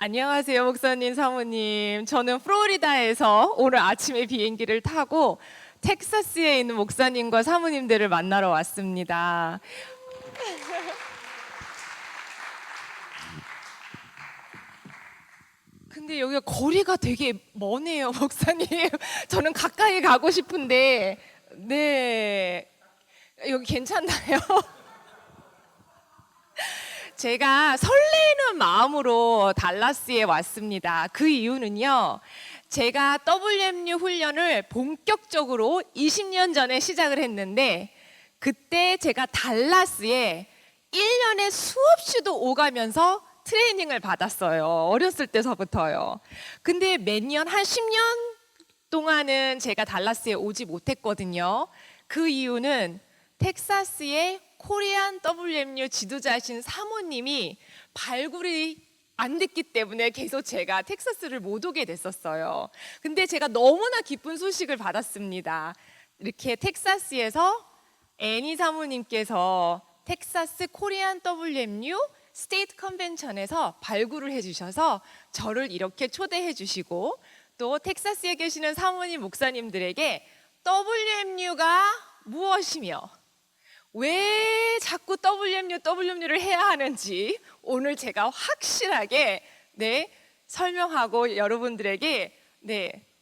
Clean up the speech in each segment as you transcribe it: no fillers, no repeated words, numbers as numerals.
안녕하세요, 목사님, 사모님. 저는 플로리다에서 오늘 아침에 비행기를 타고 텍사스에 있는 목사님과 사모님들을 만나러 왔습니다. 근데 여기가 거리가 되게 머네요, 목사님. 저는 가까이 가고 싶은데, 네. 여기 괜찮나요? 제가 설레는 마음으로 달라스에 왔습니다. 그 이유는요, 제가 WMU 훈련을 본격적으로 20년 전에 시작을 했는데, 그때 제가 달라스에 1년에 수없이도 오가면서 트레이닝을 받았어요. 어렸을 때서부터요. 근데 매년 한 10년 동안은 제가 달라스에 오지 못했거든요. 그 이유는 텍사스의 코리안 WMU 지도자이신 사모님이 발굴이 안 됐기 때문에 계속 제가 텍사스를 못 오게 됐었어요. 근데 제가 너무나 기쁜 소식을 받았습니다. 이렇게 텍사스에서 애니 사모님께서 텍사스 코리안 WMU 스테이트 컨벤션에서 발굴을 해주셔서 저를 이렇게 초대해 주시고, 또 텍사스에 계시는 사모님 목사님들에게 WMU가 무엇이며 왜 자꾸 WMU를 해야 하는지 오늘 제가 확실하게 설명하고 여러분들에게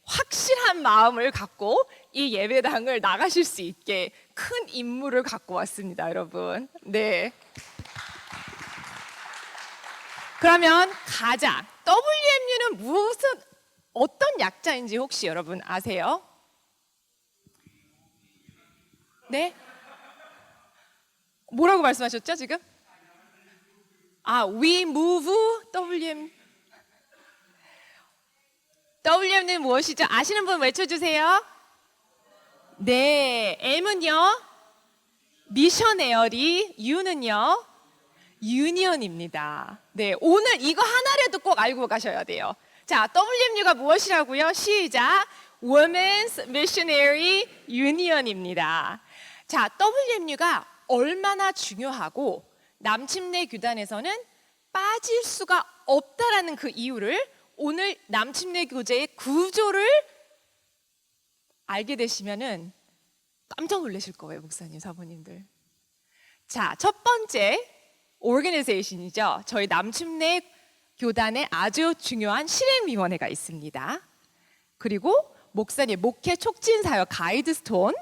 확실한 마음을 갖고 이 예배당을 나가실 수 있게 큰 임무를 갖고 왔습니다, 여러분. 네. 그러면 가자. WMU는 어떤 약자인지 혹시 여러분 아세요? 네? 뭐라고 말씀하셨죠, 지금? We move WM는 무엇이죠? 아시는 분 외쳐주세요. 네, M은요, 미셔네어리, U는요, 유니언입니다. 네, 오늘 이거 하나라도 꼭 알고 가셔야 돼요. 자, WMU가 무엇이라고요? 시작. Women's Missionary Union입니다. 자, WMU가 얼마나 중요하고 남침내 교단에서는 빠질 수가 없다라는 그 이유를 오늘 남침내 교제의 구조를 알게 되시면은 깜짝 놀라실 거예요, 목사님, 사모님들. 자, 첫 번째 organization이죠. 저희 남침내 교단에 아주 중요한 실행위원회가 있습니다. 그리고 목사님 목회 촉진 사역 가이드스톤,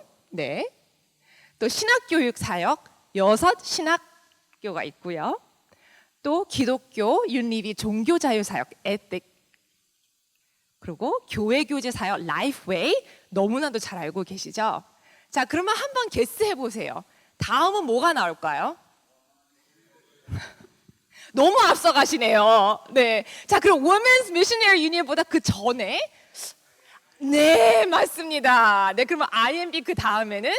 또 신학교육 사역 6 신학교가 있고요. 또 기독교 윤리비 종교자유 사역 에틱, 그리고 교회 교제 사역 라이프웨이 너무나도 잘 알고 계시죠? 자, 그러면 한번 게스해 보세요. 다음은 뭐가 나올까요? 너무 앞서가시네요. 네. 자, 그럼 Women's Missionary Union보다 그 전에, 네, 맞습니다. 네, 그러면 IMB 그 다음에는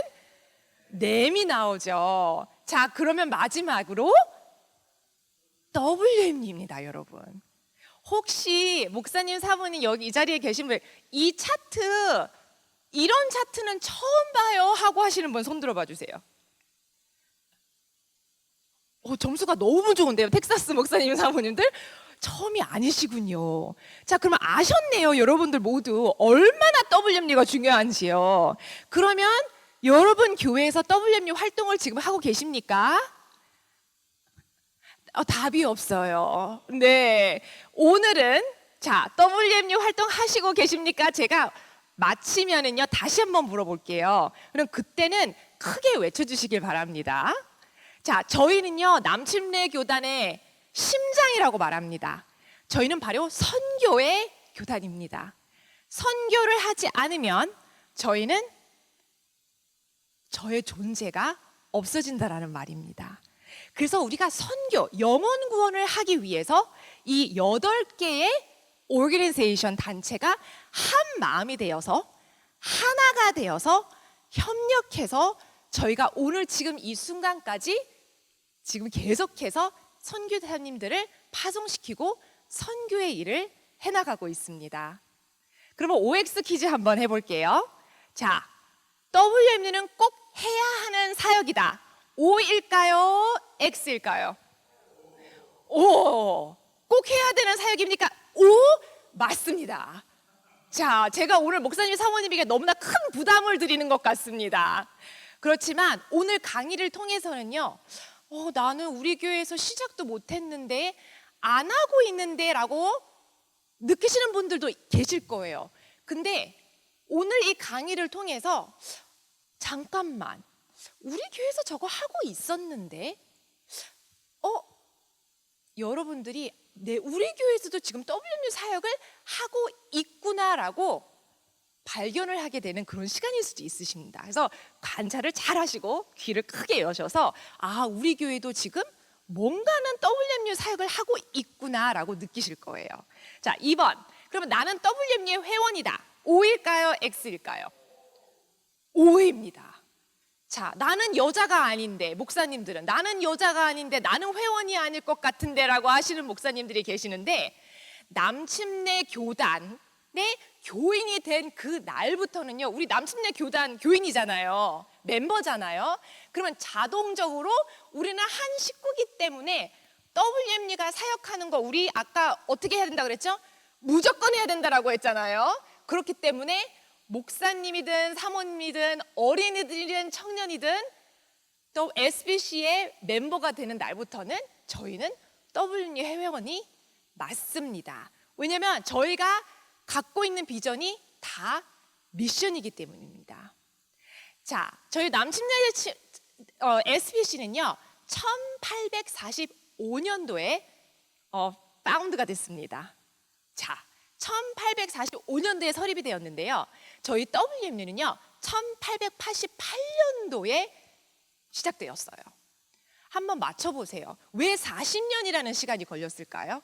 넴이 나오죠. 자, 그러면 마지막으로 WMU입니다, 여러분. 혹시 목사님, 사모님 여기 이 자리에 계신 분, 이 차트, 이런 차트는 처음 봐요 하고 하시는 분 손 들어봐 주세요. 점수가 너무 좋은데요, 텍사스 목사님, 사모님들? 처음이 아니시군요. 자, 그러면 아셨네요, 여러분들 모두 얼마나 WMU가 중요한지요. 그러면 여러분 교회에서 WMU 활동을 지금 하고 계십니까? 답이 없어요. 네, 오늘은 자, WMU 활동하시고 계십니까? 제가 마치면은요 다시 한번 물어볼게요. 그럼 그때는 크게 외쳐주시길 바랍니다. 자, 저희는요 남침내 교단의 심장이라고 말합니다. 저희는 바로 선교의 교단입니다. 선교를 하지 않으면 저희는 저의 존재가 없어진다라는 말입니다. 그래서 우리가 선교, 영혼 구원을 하기 위해서 이 8개의 오르가니제이션 단체가 한 마음이 되어서 하나가 되어서 협력해서 저희가 오늘 지금 이 순간까지 지금 계속해서 선교사님들을 파송시키고 선교의 일을 해나가고 있습니다. 그러면 OX 퀴즈 한번 해볼게요. 자, WMU는 꼭 해야 하는 사역이다. O일까요? X일까요? O. 꼭 해야 되는 사역입니까? 오, 맞습니다. 자, 제가 오늘 목사님 사모님에게 너무나 큰 부담을 드리는 것 같습니다. 그렇지만 오늘 강의를 통해서는요, 나는 우리 교회에서 시작도 못했는데 안 하고 있는데 라고 느끼시는 분들도 계실 거예요. 근데 오늘 이 강의를 통해서 잠깐만, 우리 교회에서 저거 하고 있었는데 여러분들이 우리 교회에서도 지금 WMU 사역을 하고 있구나라고 발견을 하게 되는 그런 시간일 수도 있으십니다. 그래서 관찰을 잘 하시고 귀를 크게 여셔서 우리 교회도 지금 뭔가는 WMU 사역을 하고 있구나라고 느끼실 거예요. 자, 2번. 그러면 나는 WMU의 회원이다. O일까요? X일까요? O입니다. 자, 나는 여자가 아닌데, 목사님들은 나는 여자가 아닌데 나는 회원이 아닐 것 같은데 라고 하시는 목사님들이 계시는데, 남침내 교단의 교인이 된 그 날부터는요, 우리 남침내 교단 교인이잖아요. 멤버잖아요. 그러면 자동적으로 우리는 한 식구기 때문에 WMU가 사역하는 거 우리 아까 어떻게 해야 된다고 그랬죠? 무조건 해야 된다라고 했잖아요. 그렇기 때문에 목사님이든 사모님이든 어린이들이든 청년이든 또 SBC의 멤버가 되는 날부터는 저희는 WMU 회원이 맞습니다. 왜냐하면 저희가 갖고 있는 비전이 다 미션이기 때문입니다. 자, 저희 남침내 SBC는요 1845년도에 파운드가 됐습니다. 자, 1845년도에 설립이 되었는데요, 저희 WMU는요 1888년도에 시작되었어요. 한번 맞춰보세요. 왜 40년이라는 시간이 걸렸을까요?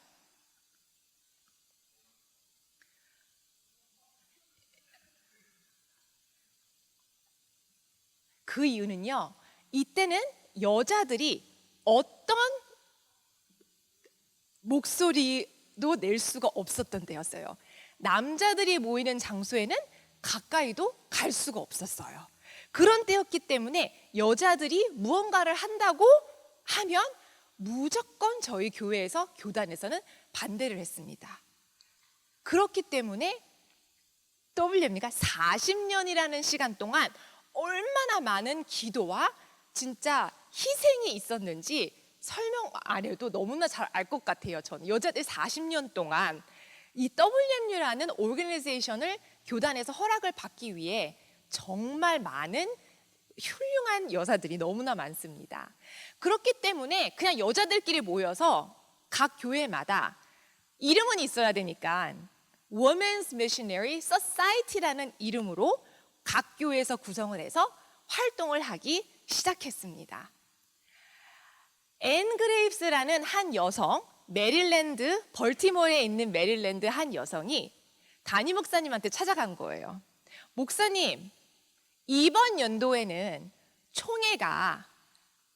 그 이유는요, 이때는 여자들이 어떤 목소리도 낼 수가 없었던 때였어요. 남자들이 모이는 장소에는 가까이도 갈 수가 없었어요. 그런 때였기 때문에 여자들이 무언가를 한다고 하면 무조건 저희 교회에서, 교단에서는 반대를 했습니다. 그렇기 때문에 WMU가 40년이라는 시간 동안 얼마나 많은 기도와 진짜 희생이 있었는지 설명 안 해도 너무나 잘 알 것 같아요. 저는 여자들 40년 동안 이 WMU라는 오르가니제이션을 교단에서 허락을 받기 위해 정말 많은 훌륭한 여사들이 너무나 많습니다. 그렇기 때문에 그냥 여자들끼리 모여서 각 교회마다 이름은 있어야 되니까 Women's Missionary Society라는 이름으로 각 교회에서 구성을 해서 활동을 하기 시작했습니다. 앤 그레이브스라는 한 여성, 메릴랜드, 벌티모어에 있는 메릴랜드 한 여성이 담임 목사님한테 찾아간 거예요. 목사님, 이번 연도에는 총회가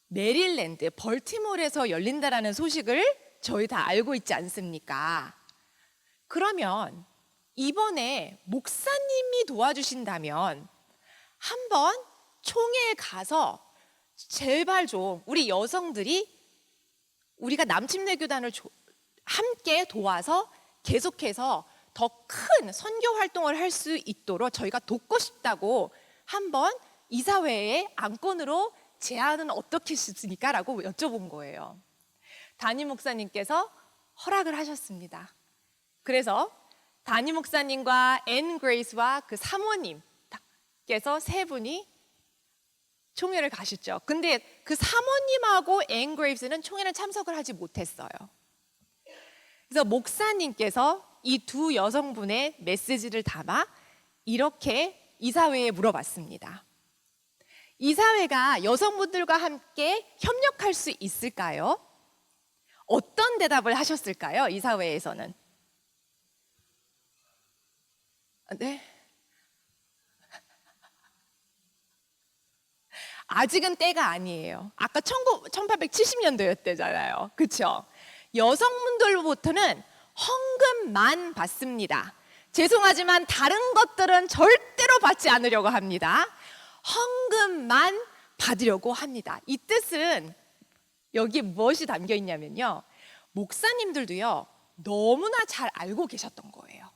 메릴랜드, 벌티모어에서 열린다라는 소식을 저희 다 알고 있지 않습니까? 그러면 이번에 목사님이 도와주신다면 한번 총회에 가서 제발 좀 우리 여성들이 우리가 남침내 교단을 함께 도와서 계속해서 더 큰 선교 활동을 할 수 있도록 저희가 돕고 싶다고 한번 이사회의 안건으로 제안은 어떻게 하십니까? 라고 여쭤본 거예요. 담임 목사님께서 허락을 하셨습니다. 그래서 담임 목사님과 앤 그레이스와 그 사모님께서 세 분이 총회를 가셨죠. 근데 그 사모님하고 앤 그레이스는 총회를 참석을 하지 못했어요. 그래서 목사님께서 이 두 여성분의 메시지를 담아 이렇게 이사회에 물어봤습니다. 이사회가 여성분들과 함께 협력할 수 있을까요? 어떤 대답을 하셨을까요? 이사회에서는. 네. 아직은 때가 아니에요. 아까 1870년도였대잖아요. 그렇죠? 여성분들로부터는 헌금만 받습니다. 죄송하지만 다른 것들은 절대로 받지 않으려고 합니다. 헌금만 받으려고 합니다. 이 뜻은 여기 무엇이 담겨 있냐면요, 목사님들도요 너무나 잘 알고 계셨던 거예요.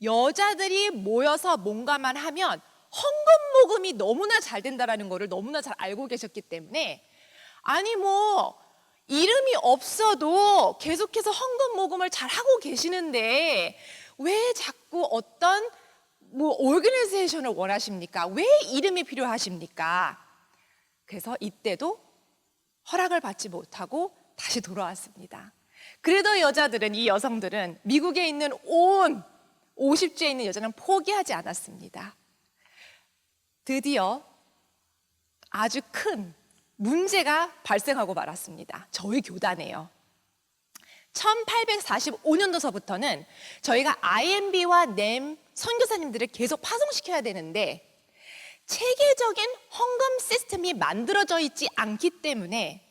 여자들이 모여서 뭔가만 하면 헌금 모금이 너무나 잘 된다라는 거를 너무나 잘 알고 계셨기 때문에, 아니 뭐 이름이 없어도 계속해서 헌금 모금을 잘 하고 계시는데 왜 자꾸 어떤 오르가니제이션을 원하십니까? 왜 이름이 필요하십니까? 그래서 이때도 허락을 받지 못하고 다시 돌아왔습니다. 그래도 여자들은, 이 여성들은, 미국에 있는 온 50주에 있는 여자는 포기하지 않았습니다. 드디어 아주 큰 문제가 발생하고 말았습니다. 저희 교단에요. 1845년도서부터는 저희가 IMB와 NEM 선교사님들을 계속 파송시켜야 되는데 체계적인 헌금 시스템이 만들어져 있지 않기 때문에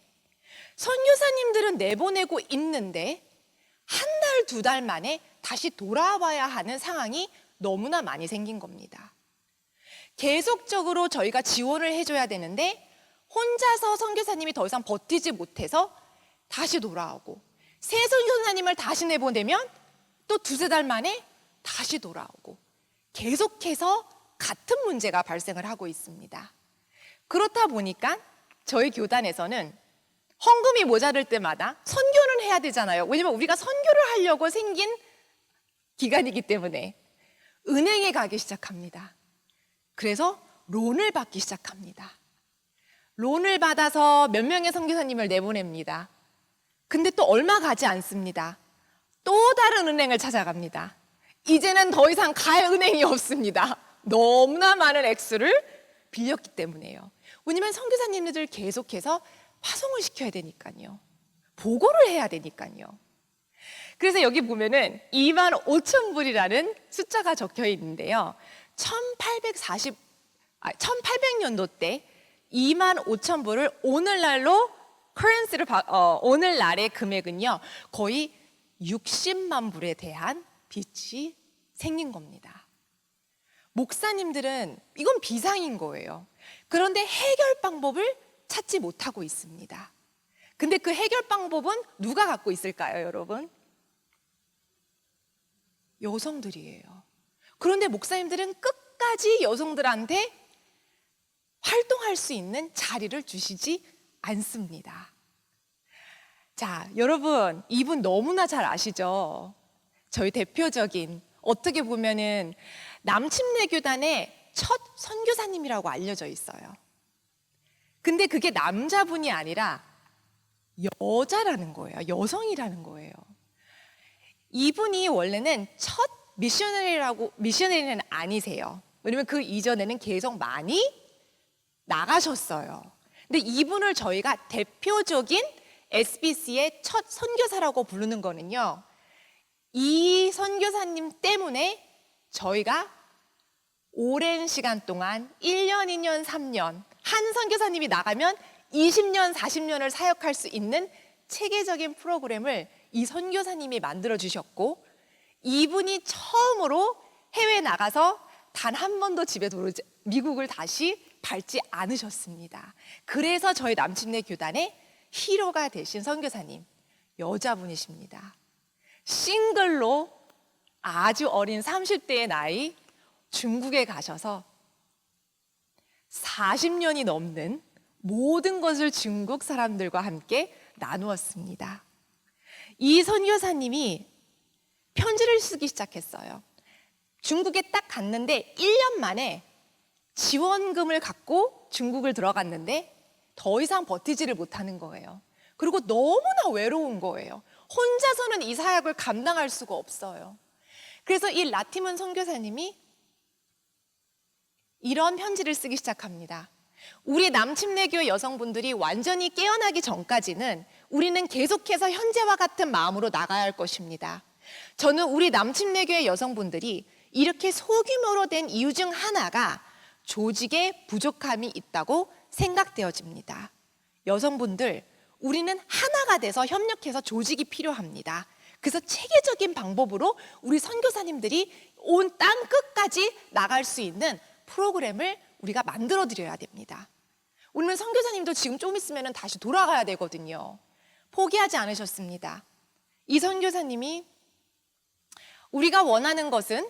선교사님들은 내보내고 있는데 한 달, 두 달 만에 다시 돌아와야 하는 상황이 너무나 많이 생긴 겁니다. 계속적으로 저희가 지원을 해줘야 되는데 혼자서 선교사님이 더 이상 버티지 못해서 다시 돌아오고, 새 선교사님을 다시 내보내면 또 두세 달 만에 다시 돌아오고, 계속해서 같은 문제가 발생을 하고 있습니다. 그렇다 보니까 저희 교단에서는 헌금이 모자랄 때마다 선교는 해야 되잖아요. 왜냐면 우리가 선교를 하려고 생긴 기간이기 때문에 은행에 가기 시작합니다. 그래서 론을 받기 시작합니다. 론을 받아서 몇 명의 선교사님을 내보냅니다. 근데 또 얼마 가지 않습니다. 또 다른 은행을 찾아갑니다. 이제는 더 이상 갈 은행이 없습니다. 너무나 많은 액수를 빌렸기 때문에요. 왜냐면 선교사님들 계속해서 파송을 시켜야 되니까요. 보고를 해야 되니까요. 그래서 여기 보면은 25,000불이라는 숫자가 적혀 있는데요. 1800년도 때 25,000불을 오늘날로 오늘날의 금액은요 거의 60만 불에 대한 빚이 생긴 겁니다. 목사님들은 이건 비상인 거예요. 그런데 해결 방법을 찾지 못하고 있습니다. 근데 그 해결 방법은 누가 갖고 있을까요, 여러분? 여성들이에요. 그런데 목사님들은 끝까지 여성들한테 활동할 수 있는 자리를 주시지 않습니다. 자, 여러분, 이분 너무나 잘 아시죠? 저희 대표적인, 어떻게 보면은 남침내 교단의 첫 선교사님이라고 알려져 있어요. 근데 그게 남자분이 아니라 여자라는 거예요. 여성이라는 거예요. 이분이 원래는 첫 미셔너리는 아니세요. 왜냐면 그 이전에는 계속 많이 나가셨어요. 근데 이분을 저희가 대표적인 SBC의 첫 선교사라고 부르는 거는요, 이 선교사님 때문에 저희가 오랜 시간 동안 1년, 2년, 3년 한 선교사님이 나가면 20년, 40년을 사역할 수 있는 체계적인 프로그램을 이 선교사님이 만들어 주셨고, 이분이 처음으로 해외 나가서 단 한 번도 미국을 다시 밟지 않으셨습니다. 그래서 저희 남침내 교단의 히로가 되신 선교사님, 여자분이십니다. 싱글로 아주 어린 30대의 나이 중국에 가셔서 40년이 넘는 모든 것을 중국 사람들과 함께 나누었습니다. 이 선교사님이 편지를 쓰기 시작했어요. 중국에 딱 갔는데 1년 만에 지원금을 갖고 중국을 들어갔는데 더 이상 버티지를 못하는 거예요. 그리고 너무나 외로운 거예요. 혼자서는 이 사역을 감당할 수가 없어요. 그래서 이 라티문 선교사님이 이런 편지를 쓰기 시작합니다. 우리 남침내교회 여성분들이 완전히 깨어나기 전까지는 우리는 계속해서 현재와 같은 마음으로 나가야 할 것입니다. 저는 우리 남침내교회 여성분들이 이렇게 소규모로 된 이유 중 하나가 조직에 부족함이 있다고 생각되어집니다. 여성분들, 우리는 하나가 돼서 협력해서 조직이 필요합니다. 그래서 체계적인 방법으로 우리 선교사님들이 온 땅 끝까지 나갈 수 있는 프로그램을 우리가 만들어 드려야 됩니다. 우리는 선교사님도 지금 좀 있으면 다시 돌아가야 되거든요. 포기하지 않으셨습니다. 이 선교사님이 우리가 원하는 것은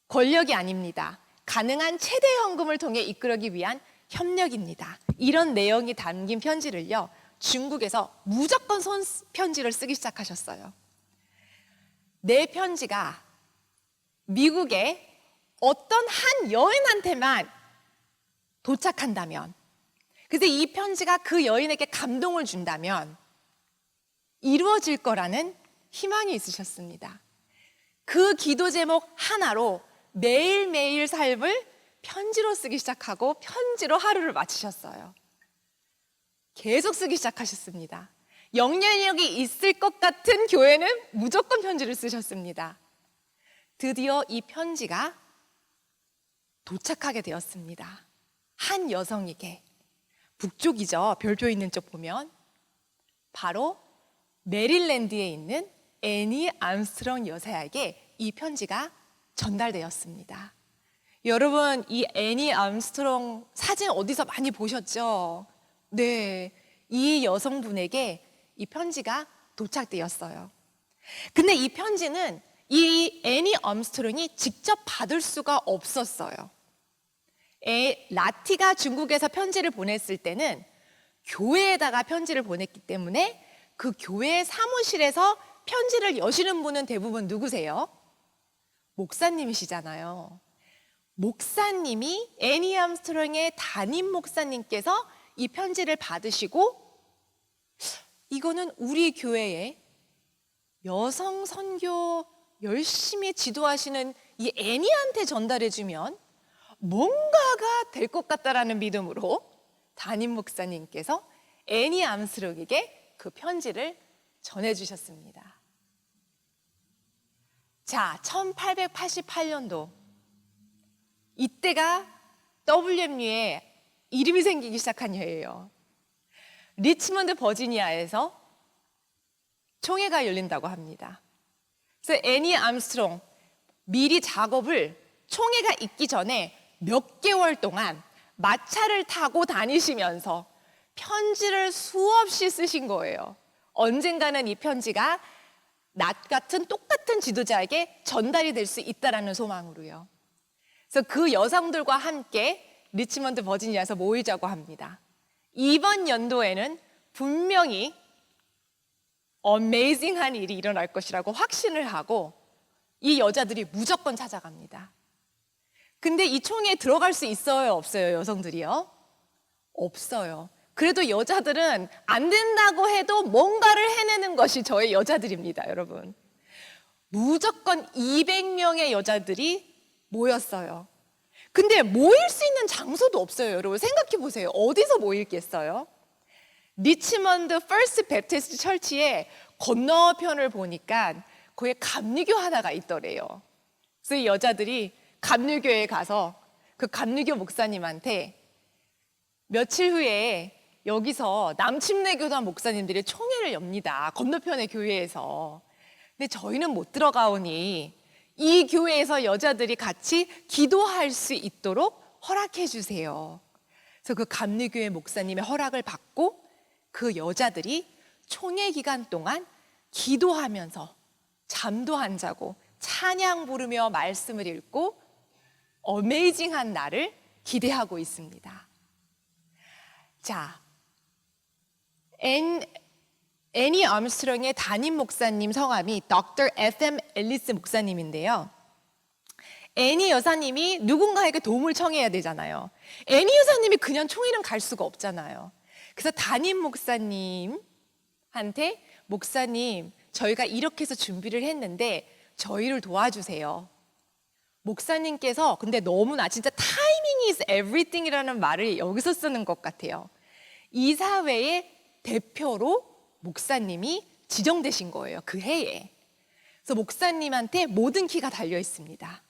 권력이 아닙니다. 가능한 최대 현금을 통해 이끌기 위한 협력입니다. 이런 내용이 담긴 편지를요, 중국에서 무조건 손편지를 쓰기 시작하셨어요. 내 편지가 미국의 어떤 한 여인한테만 도착한다면, 그래서 이 편지가 그 여인에게 감동을 준다면 이루어질 거라는 희망이 있으셨습니다. 그 기도 제목 하나로 매일매일 삶을 편지로 쓰기 시작하고 편지로 하루를 마치셨어요. 계속 쓰기 시작하셨습니다. 영향력이 있을 것 같은 교회는 무조건 편지를 쓰셨습니다. 드디어 이 편지가 도착하게 되었습니다. 한 여성에게, 북쪽이죠. 별표 있는 쪽 보면 바로 메릴랜드에 있는 애니 암스트롱 여사에게 이 편지가 전달되었습니다. 여러분, 이 애니 암스트롱 사진 어디서 많이 보셨죠? 네, 이 여성분에게 이 편지가 도착되었어요. 근데 이 편지는 이 애니 암스트롱이 직접 받을 수가 없었어요. 라티가 중국에서 편지를 보냈을 때는 교회에다가 편지를 보냈기 때문에 그 교회 사무실에서 편지를 여시는 분은 대부분 누구세요? 목사님이시잖아요. 목사님이 애니 암스트롱의 담임 목사님께서 이 편지를 받으시고, 이거는 우리 교회에 여성 선교 열심히 지도하시는 이 애니한테 전달해주면 뭔가가 될 것 같다라는 믿음으로 담임 목사님께서 애니 암스트롱에게 그 편지를 전해주셨습니다. 자, 1888년도 이때가 WMU에 이름이 생기기 시작한 해예요. 리치먼드 버지니아에서 총회가 열린다고 합니다. 그래서 애니 암스트롱 미리 작업을 총회가 있기 전에 몇 개월 동안 마차를 타고 다니시면서 편지를 수없이 쓰신 거예요. 언젠가는 이 편지가 낫 같은 똑같은 지도자에게 전달이 될 수 있다라는 소망으로요. 그래서 그 여성들과 함께 리치먼드 버지니아에서 모이자고 합니다. 이번 연도에는 분명히 어메이징한 일이 일어날 것이라고 확신을 하고 이 여자들이 무조건 찾아갑니다. 근데 이 총회에 들어갈 수 있어요, 없어요, 여성들이요? 없어요. 그래도 여자들은 안 된다고 해도 뭔가를 해내는 것이 저의 여자들입니다, 여러분. 무조건 200명의 여자들이 모였어요. 근데 모일 수 있는 장소도 없어요, 여러분. 생각해 보세요. 어디서 모일겠어요? 리치먼드 퍼스트 베프티스트 철치의 건너편을 보니까 거기에 감리교 하나가 있더래요. 그래서 이 여자들이 감리교에 가서 그 감리교 목사님한테 며칠 후에 여기서 남침내 교단 목사님들이 총회를 엽니다. 건너편의 교회에서. 근데 저희는 못 들어가오니 이 교회에서 여자들이 같이 기도할 수 있도록 허락해 주세요. 그래서 그 감리교회 목사님의 허락을 받고 그 여자들이 총회 기간 동안 기도하면서 잠도 안 자고 찬양 부르며 말씀을 읽고 어메이징한 날을 기대하고 있습니다. 자, 애니 암스트롱의 담임 목사님 성함이 Dr. F.M. 앨리스 목사님인데요. 애니 여사님이 누군가에게 도움을 청해야 되잖아요. 애니 여사님이 그냥 총회는 갈 수가 없잖아요. 그래서 담임 목사님한테 목사님, 저희가 이렇게 해서 준비를 했는데 저희를 도와주세요. 목사님께서 근데 너무나 진짜 timing is everything이라는 말을 여기서 쓰는 것 같아요. 이사회의 대표로 목사님이 지정되신 거예요, 그 해에. 그래서 목사님한테 모든 키가 달려 있습니다.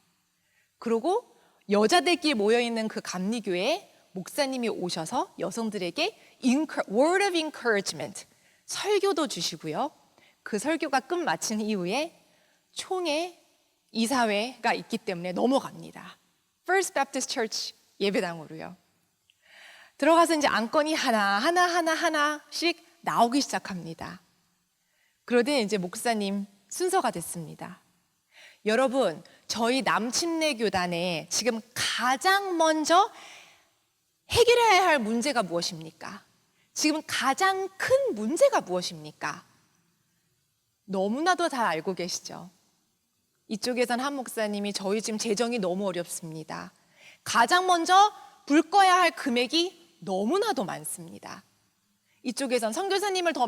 그리고 여자들끼리 모여있는 그 감리교회에 목사님이 오셔서 여성들에게 word of encouragement, 설교도 주시고요. 그 설교가 끝마친 이후에 총회 이사회가 있기 때문에 넘어갑니다. First Baptist Church 예배당으로요. 들어가서 이제 안건이 하나씩 나오기 시작합니다. 그러더니 이제 목사님 순서가 됐습니다. 여러분, 저희 남침내 교단에 지금 가장 먼저 해결해야 할 문제가 무엇입니까? 지금 가장 큰 문제가 무엇입니까? 너무나도 잘 알고 계시죠? 이쪽에선 한 목사님이 저희 지금 재정이 너무 어렵습니다. 가장 먼저 불 꺼야 할 금액이 너무나도 많습니다. 이쪽에선 선교사님을 더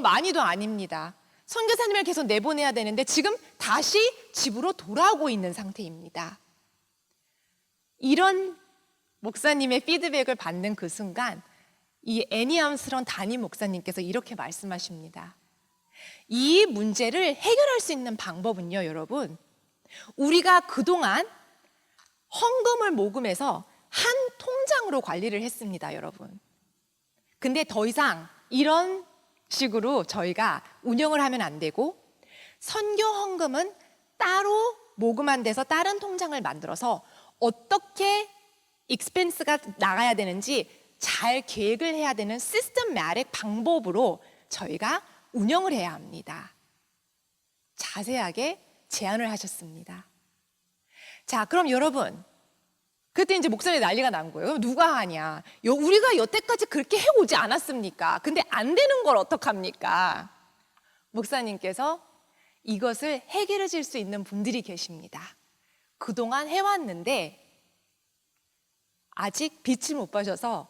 많이도 아닙니다. 선교사님을 계속 내보내야 되는데 지금 다시 집으로 돌아오고 있는 상태입니다. 이런 목사님의 피드백을 받는 그 순간 이 애니암스런 담임 목사님께서 이렇게 말씀하십니다. 이 문제를 해결할 수 있는 방법은요, 여러분, 우리가 그동안 헌금을 모금해서 한 통장으로 관리를 했습니다, 여러분. 근데 더 이상 이런 식으로 저희가 운영을 하면 안 되고 선교 헌금은 따로 모금한 데서 다른 통장을 만들어서 어떻게 익스펜스가 나가야 되는지 잘 계획을 해야 되는 시스템매틱 방법으로 저희가 운영을 해야 합니다. 자세하게 제안을 하셨습니다. 자, 그럼 여러분, 그때 이제 목사님 난리가 난 거예요. 누가 하냐? 우리가 여태까지 그렇게 해오지 않았습니까? 근데 안 되는 걸 어떡합니까? 목사님께서 이것을 해결해 줄 수 있는 분들이 계십니다. 그동안 해왔는데 아직 빛을 못 보셔서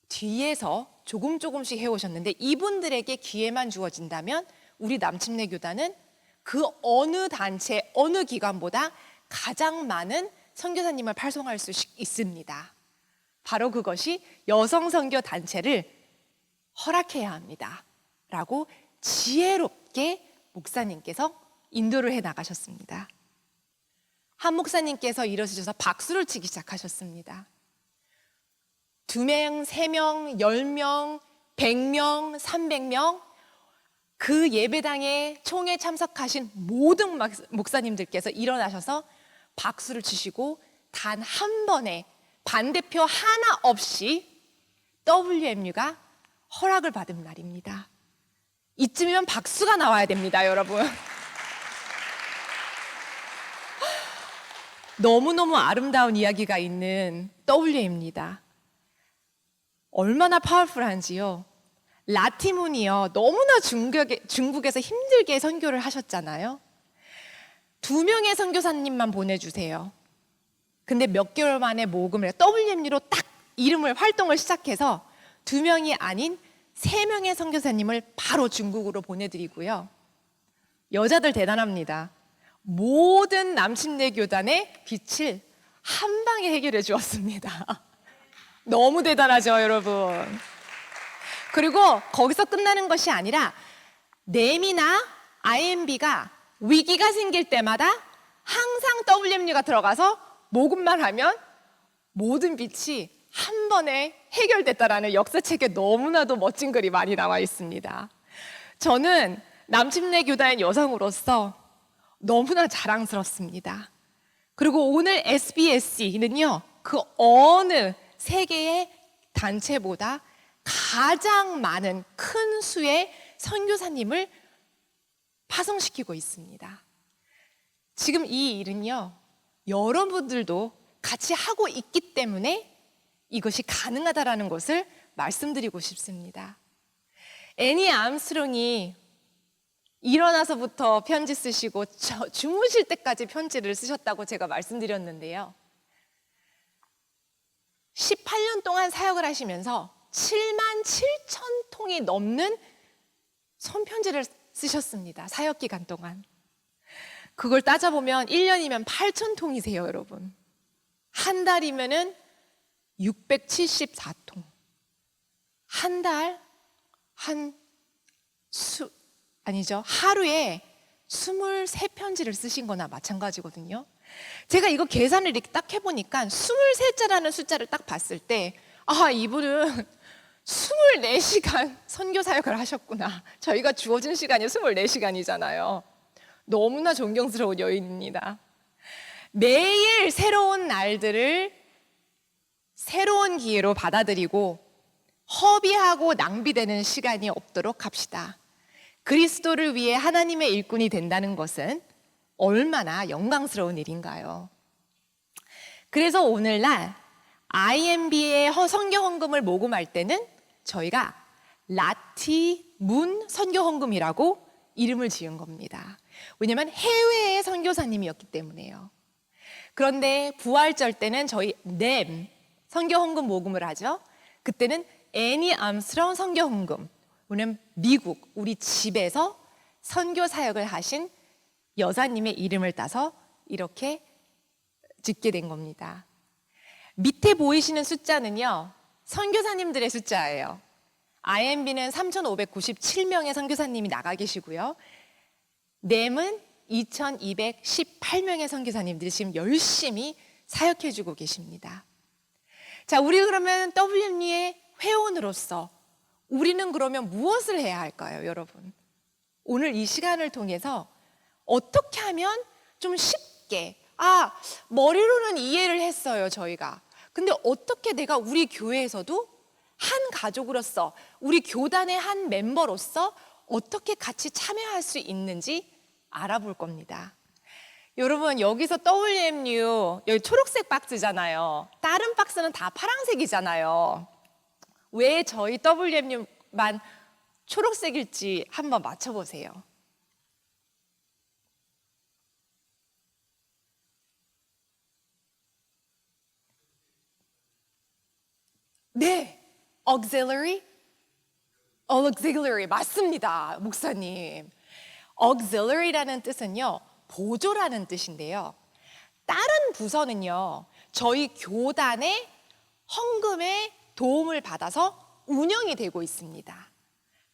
뒤에서 조금씩 해오셨는데 이분들에게 기회만 주어진다면 우리 남침내 교단은 그 어느 단체, 어느 기관보다 가장 많은 선교사님을 파송할 수 있습니다. 바로 그것이 여성 선교 단체를 허락해야 합니다. 라고 지혜롭게 목사님께서 인도를 해 나가셨습니다. 한 목사님께서 일어서셔서 박수를 치기 시작하셨습니다. 2명, 3명, 10명, 100명, 300명 그 예배당에 총회 참석하신 모든 목사님들께서 일어나셔서 박수를 치시고 단 한 번에 반대표 하나 없이 WMU가 허락을 받은 날입니다. 이쯤이면 박수가 나와야 됩니다, 여러분. 너무너무 아름다운 이야기가 있는 WMU입니다. 얼마나 파워풀한지요. 라티문이요. 너무나 중국에서 힘들게 선교를 하셨잖아요. 2명의 선교사님만 보내주세요. 근데 몇 개월 만에 모금을 해요. WMU로 딱 활동을 시작해서 2명이 아닌 3명의 선교사님을 바로 중국으로 보내드리고요. 여자들 대단합니다. 모든 남침내 교단의 빛을 한 방에 해결해 주었습니다. 너무 대단하죠, 여러분. 그리고 거기서 끝나는 것이 아니라 네미나 IMB가 위기가 생길 때마다 항상 WMU가 들어가서 모금만 하면 모든 빛이 한 번에 해결됐다라는 역사책에 너무나도 멋진 글이 많이 나와 있습니다. 저는 남침내 교단의 여성으로서 너무나 자랑스럽습니다. 그리고 오늘 SBSC는요, 그 어느 세계의 단체보다 가장 많은 큰 수의 선교사님을 파송시키고 있습니다. 지금 이 일은요, 여러분들도 같이 하고 있기 때문에 이것이 가능하다라는 것을 말씀드리고 싶습니다. 애니 암스트롱이 일어나서부터 편지 쓰시고 주무실 때까지 편지를 쓰셨다고 제가 말씀드렸는데요. 18년 동안 사역을 하시면서 7만 7천 통이 넘는 손편지를 쓰셨습니다. 사역 기간 동안. 그걸 따져보면 1년이면 8천 통이세요, 여러분. 한 달이면은 674통. 한 달, 하루에 23편지를 쓰신 거나 마찬가지거든요. 제가 이거 계산을 이렇게 딱 해보니까 23자라는 숫자를 딱 봤을 때, 아, 이분은 24시간 선교 사역을 하셨구나. 저희가 주어진 시간이 24시간이잖아요. 너무나 존경스러운 여인입니다. 매일 새로운 날들을 새로운 기회로 받아들이고 허비하고 낭비되는 시간이 없도록 합시다. 그리스도를 위해 하나님의 일꾼이 된다는 것은 얼마나 영광스러운 일인가요? 그래서 오늘날 IMB의 선교 헌금을 모금할 때는 저희가 라티 문 선교 헌금이라고 이름을 지은 겁니다. 왜냐하면 해외의 선교사님이었기 때문에요. 그런데 부활절 때는 저희 NEM 선교 헌금 모금을 하죠. 그때는 애니 암스트롱 선교 헌금. 왜냐면 미국 우리 집에서 선교 사역을 하신 여사님의 이름을 따서 이렇게 짓게 된 겁니다. 밑에 보이시는 숫자는요, 선교사님들의 숫자예요. IMB는 3,597명의 선교사님이 나가 계시고요. NEM은 2,218명의 선교사님들이 지금 열심히 사역해주고 계십니다. 자, 우리 그러면 WMU의 회원으로서 우리는 그러면 무엇을 해야 할까요, 여러분? 오늘 이 시간을 통해서 어떻게 하면 좀 쉽게, 머리로는 이해를 했어요, 저희가. 근데 어떻게 내가 우리 교회에서도 한 가족으로서, 우리 교단의 한 멤버로서 어떻게 같이 참여할 수 있는지 알아볼 겁니다. 여러분, 여기서 WMU, 여기 초록색 박스잖아요. 다른 박스는 다 파란색이잖아요. 왜 저희 WMU만 초록색일지 한번 맞춰보세요. 네, auxiliary 맞습니다, 목사님. auxiliary라는 뜻은요, 보조라는 뜻인데요. 다른 부서는요, 저희 교단의 헌금에 도움을 받아서 운영이 되고 있습니다.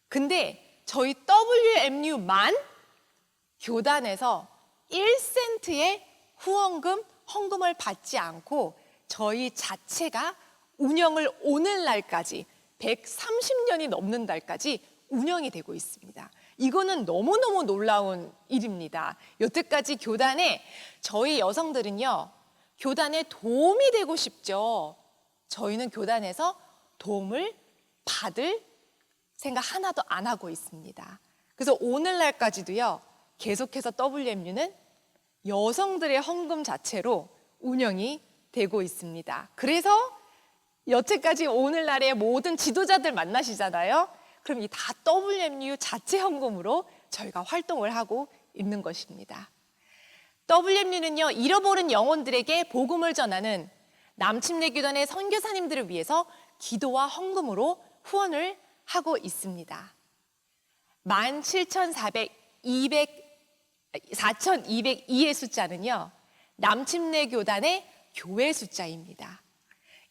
근데 저희 WMU만 교단에서 1센트의 헌금을 받지 않고 저희 자체가 운영을 오늘날까지 130년이 넘는 날까지 운영이 되고 있습니다. 이거는 너무너무 놀라운 일입니다. 여태까지 교단에 저희 여성들은요, 교단에 도움이 되고 싶죠. 저희는 교단에서 도움을 받을 생각 하나도 안 하고 있습니다. 그래서 오늘날까지도요, 계속해서 WMU는 여성들의 헌금 자체로 운영이 되고 있습니다. 그래서 여태까지 오늘날의 모든 지도자들 만나시잖아요. 그럼 이 다 WMU 자체 헌금으로 저희가 활동을 하고 있는 것입니다. WMU는요, 잃어버린 영혼들에게 복음을 전하는 남침내 교단의 선교사님들을 위해서 기도와 헌금으로 후원을 하고 있습니다. 4,202의 숫자는요, 남침내 교단의 교회 숫자입니다.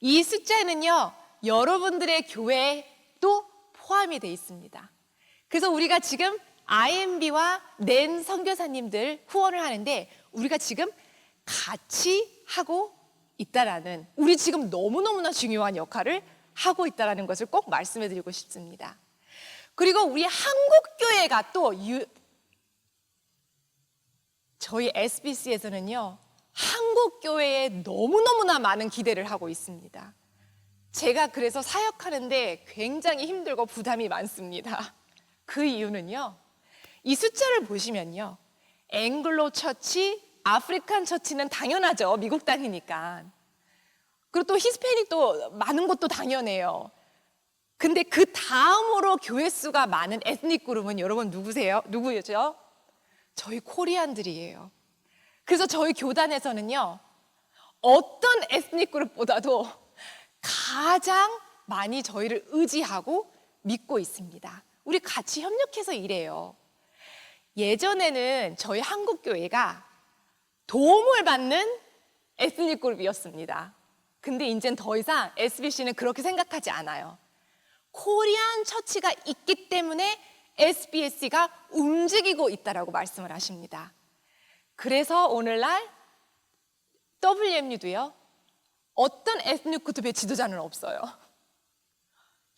이 숫자는요, 여러분들의 교회도 포함이 되어 있습니다. 그래서 우리가 지금 IMB와 낸 선교사님들 후원을 하는데 우리가 지금 같이 하고 있다라는, 우리 지금 너무너무나 중요한 역할을 하고 있다라는 것을 꼭 말씀해 드리고 싶습니다. 그리고 우리 한국교회가 또 저희 SBC에서는요, 한국교회에 너무너무나 많은 기대를 하고 있습니다. 제가 그래서 사역하는데 굉장히 힘들고 부담이 많습니다. 그 이유는요, 이 숫자를 보시면요, 앵글로 처치, 아프리칸 처치는 당연하죠. 미국 단위니까. 그리고 또 히스패닉도 많은 것도 당연해요. 근데 그 다음으로 교회 수가 많은 에스닉 그룹은 여러분 누구죠? 저희 코리안들이에요. 그래서 저희 교단에서는요, 어떤 에스닉 그룹보다도 가장 많이 저희를 의지하고 믿고 있습니다. 우리 같이 협력해서 일해요. 예전에는 저희 한국교회가 도움을 받는 에스닉 그룹이었습니다. 근데 이젠 더 이상 SBC는 그렇게 생각하지 않아요. 코리안 처치가 있기 때문에 SBS가 움직이고 있다라고 말씀을 하십니다. 그래서 오늘날 WMU도요, 어떤 에스닉 그룹의 지도자는 없어요.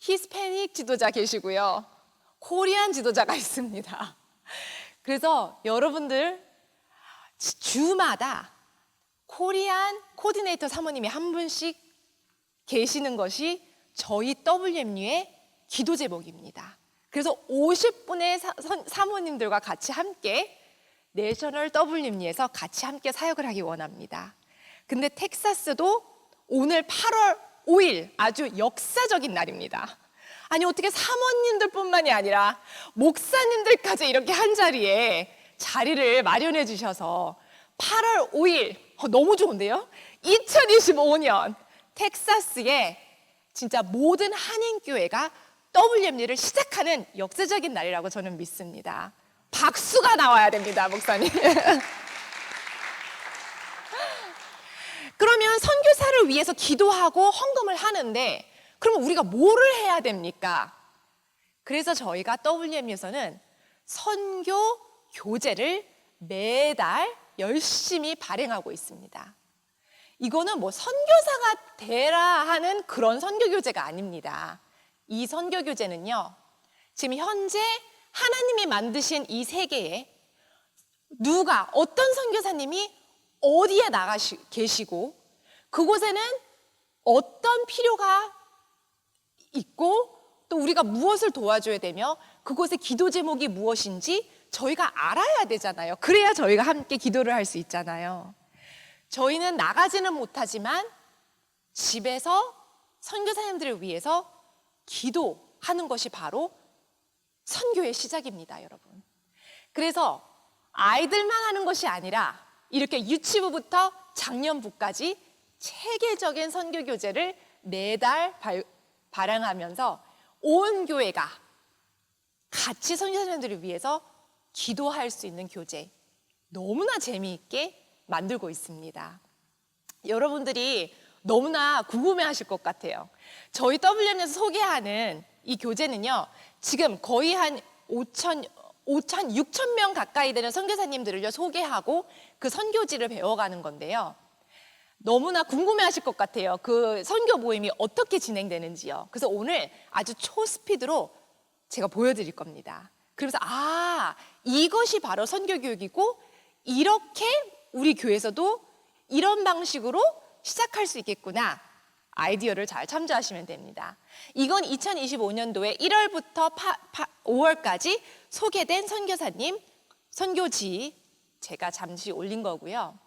히스패닉 지도자 계시고요, 코리안 지도자가 있습니다. 그래서 여러분들 주마다 코리안 코디네이터 사모님이 한 분씩 계시는 것이 저희 WMU의 기도 제목입니다. 그래서 50분의 사모님들과 같이 함께 내셔널 WMU에서 같이 함께 사역을 하기 원합니다. 근데 텍사스도 오늘 8월 5일 아주 역사적인 날입니다. 아니 어떻게 사모님들뿐만이 아니라 목사님들까지 이렇게 한 자리에 자리를 마련해 주셔서 8월 5일 너무 좋은데요? 2025년 텍사스에 진짜 모든 한인교회가 WMU를 시작하는 역사적인 날이라고 저는 믿습니다. 박수가 나와야 됩니다, 목사님. 그러면 선교사를 위해서 기도하고 헌금을 하는데 그러면 우리가 뭐를 해야 됩니까? 그래서 저희가 WMU에서는 선교 교재를 매달 열심히 발행하고 있습니다. 이거는 뭐 선교사가 되라 하는 그런 선교 교재가 아닙니다. 이 선교 교재는요, 지금 현재 하나님이 만드신 이 세계에 누가 어떤 선교사님이 어디에 계시고 그곳에는 어떤 필요가 있고 또 우리가 무엇을 도와줘야 되며 그곳의 기도 제목이 무엇인지 저희가 알아야 되잖아요. 그래야 저희가 함께 기도를 할 수 있잖아요. 저희는 나가지는 못하지만 집에서 선교사님들을 위해서 기도하는 것이 바로 선교의 시작입니다, 여러분. 그래서 아이들만 하는 것이 아니라 이렇게 유치부부터 장년부까지 체계적인 선교 교재를 매달 발행하면서 온 교회가 같이 선교사님들을 위해서 기도할 수 있는 교재 너무나 재미있게 만들고 있습니다. 여러분들이 너무나 궁금해하실 것 같아요. 저희 WM에서 소개하는 이 교재는요, 지금 거의 한 6천 명 가까이 되는 선교사님들을 소개하고 그 선교지를 배워가는 건데요. 너무나 궁금해하실 것 같아요. 그 선교 모임이 어떻게 진행되는지요. 그래서 오늘 아주 초스피드로 제가 보여드릴 겁니다. 그래서 이것이 바로 선교 교육이고 이렇게 우리 교회에서도 이런 방식으로 시작할 수 있겠구나. 아이디어를 잘 참조하시면 됩니다. 이건 2025년도에 1월부터 5월까지 소개된 선교사님 선교지 제가 잠시 올린 거고요.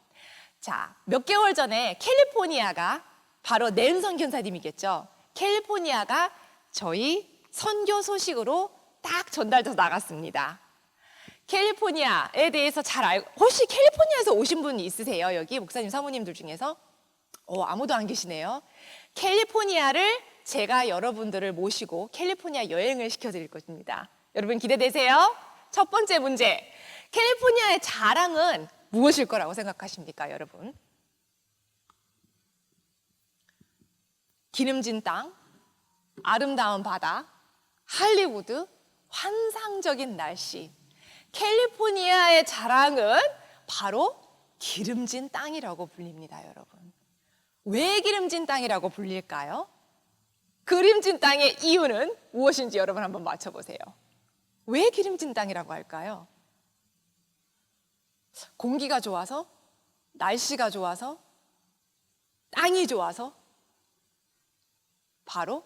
자, 몇 개월 전에 캘리포니아가 바로 낸 선교사님이겠죠. 캘리포니아가 저희 선교 소식으로 딱 전달돼서 나갔습니다. 캘리포니아에 대해서 잘 알고, 혹시 캘리포니아에서 오신 분 있으세요? 여기 목사님 사모님들 중에서? 아무도 안 계시네요. 캘리포니아를 제가 여러분들을 모시고 캘리포니아 여행을 시켜드릴 것입니다. 여러분 기대되세요? 첫 번째 문제, 캘리포니아의 자랑은 무엇일 거라고 생각하십니까, 여러분? 기름진 땅, 아름다운 바다, 할리우드, 환상적인 날씨. 캘리포니아의 자랑은 바로 기름진 땅이라고 불립니다, 여러분. 왜 기름진 땅이라고 불릴까요? 기름진 땅의 이유는 무엇인지 여러분 한번 맞춰보세요. 왜 기름진 땅이라고 할까요? 공기가 좋아서? 날씨가 좋아서? 땅이 좋아서? 바로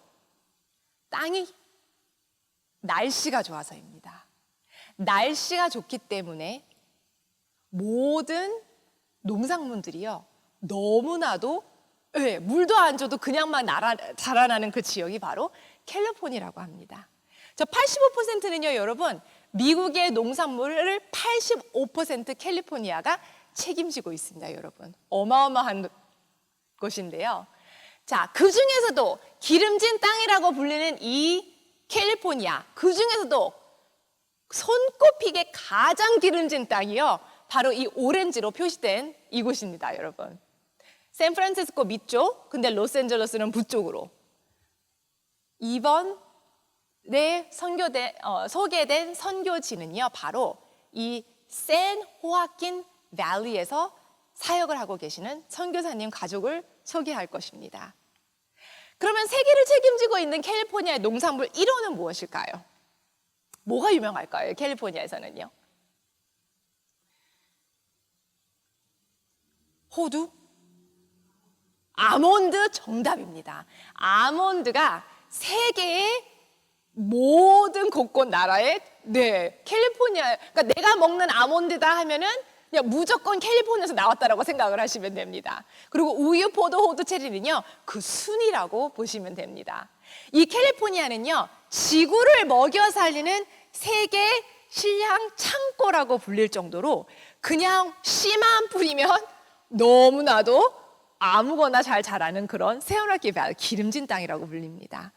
날씨가 좋아서입니다. 날씨가 좋기 때문에 모든 농작물들이요, 너무나도 물도 안 줘도 그냥만 자라나는 그 지역이 바로 캘리포니아라고 합니다. 저 85%는요, 여러분, 미국의 농산물을 85% 캘리포니아가 책임지고 있습니다, 여러분. 어마어마한 곳인데요. 자, 그 중에서도 기름진 땅이라고 불리는 이 캘리포니아, 그 중에서도 손꼽히게 가장 기름진 땅이요, 바로 이 오렌지로 표시된 이곳입니다, 여러분. 샌프란시스코 밑쪽, 근데 로스앤젤레스는 북쪽으로. 이번에 소개된 선교지는요, 바로 이 샌 호아킨 밸리에서 사역을 하고 계시는 선교사님 가족을 소개할 것입니다. 그러면 세계를 책임지고 있는 캘리포니아의 농산물 1호는 무엇일까요? 뭐가 유명할까요, 캘리포니아에서는요? 호두? 아몬드 정답입니다. 아몬드가 세계의 모든 곳곳 나라에 네, 캘리포니아. 그러니까 내가 먹는 아몬드다 하면은 그냥 무조건 캘리포니아에서 나왔다라고 생각을 하시면 됩니다. 그리고 우유, 포도, 호두, 체리는요, 그 순이라고 보시면 됩니다. 이 캘리포니아는요, 지구를 먹여 살리는 세계 식량 창고라고 불릴 정도로 그냥 씨만 뿌리면 너무나도 아무거나 잘 자라는 그런 세워나기 밸리, 기름진 땅이라고 불립니다.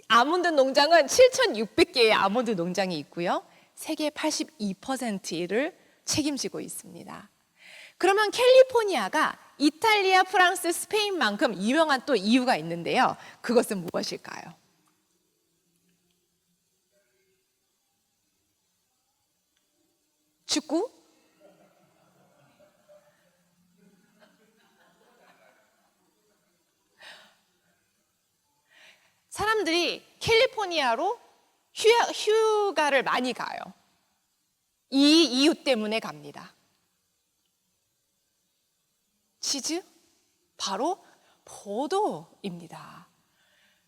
아몬드 농장은 7,600개의 아몬드 농장이 있고요. 세계 82%를 책임지고 있습니다. 그러면 캘리포니아가 이탈리아, 프랑스, 스페인만큼 유명한 또 이유가 있는데요. 그것은 무엇일까요? 축구? 사람들이 캘리포니아로 휴가를 많이 가요. 이 이유 때문에 갑니다. 치즈? 바로 포도입니다.